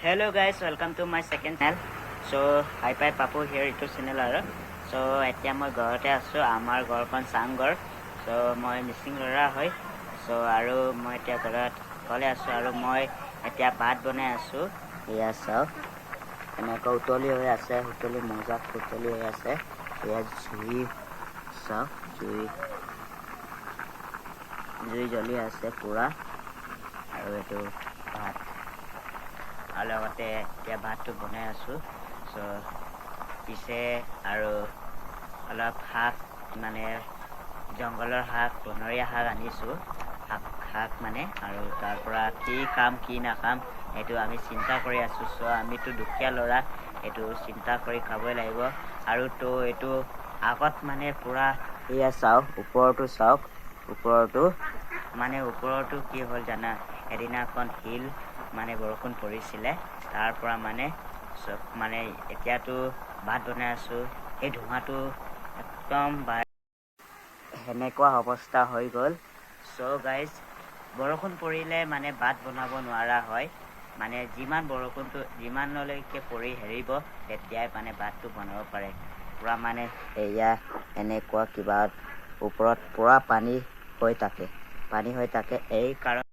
Hello guys, welcome to my second channel. So hi bye Papu here itu channel আৰু so এতিয়া মই ঘৰতে আছো আমাৰ ঘৰখন চাংঘৰ so মই মিচিং লৰা হয় so আৰু মই এতিয়া ঘৰত কলে আছো আৰু মই এতিয়া ভাত বনাই আছো ইয়া চাও এনেকৈ উতলি হৈ আছে উতলি মজাক উতলি হৈ আছে ইয়া জুই চাও জুই জ্বলি আছে পুৰা আৰু এটো ভাত আৰু লগতে এতিয়া ভাতটো বনাই আছো so পিছে আৰু অলপ শাক মানে জংগলৰ শাক বনৰীয়া শাক আনিছো শাক মানে আৰু তাৰ পৰা কি কাম কি না কাম এটো আমি চিন্তা কৰি আছো so আমিটো দুখীয়া লৰা এটো চিন্তা কৰি খাবই লাগিব আৰু তো এটো আগত মানে পুৰা ইয়া চাও ওপৰটো চাওক ওপৰটো মানে ওপৰটো কি হ'ল জানা এদিনাখন হিল মানে বৰষুণ পৰিছিলে তাৰ পৰা মানে সব মানে এতিয়াতো ভাত বনাই আছো এই ধুমাটো একদম হেনেকুৱা অৱস্থা হৈ গ'ল so guys বৰষুণ পৰিলে মানে ভাত বনাব নোৱাৰা হয় মানে যিমানলৈকে পৰি হেৰিব তেতিয়াই মানে ভাতটো বনাব পাৰে পুৰা মানে এয়া এনেকুৱা কিবা ওপৰত পুৰা পানী হৈ থাকে এই কাৰণ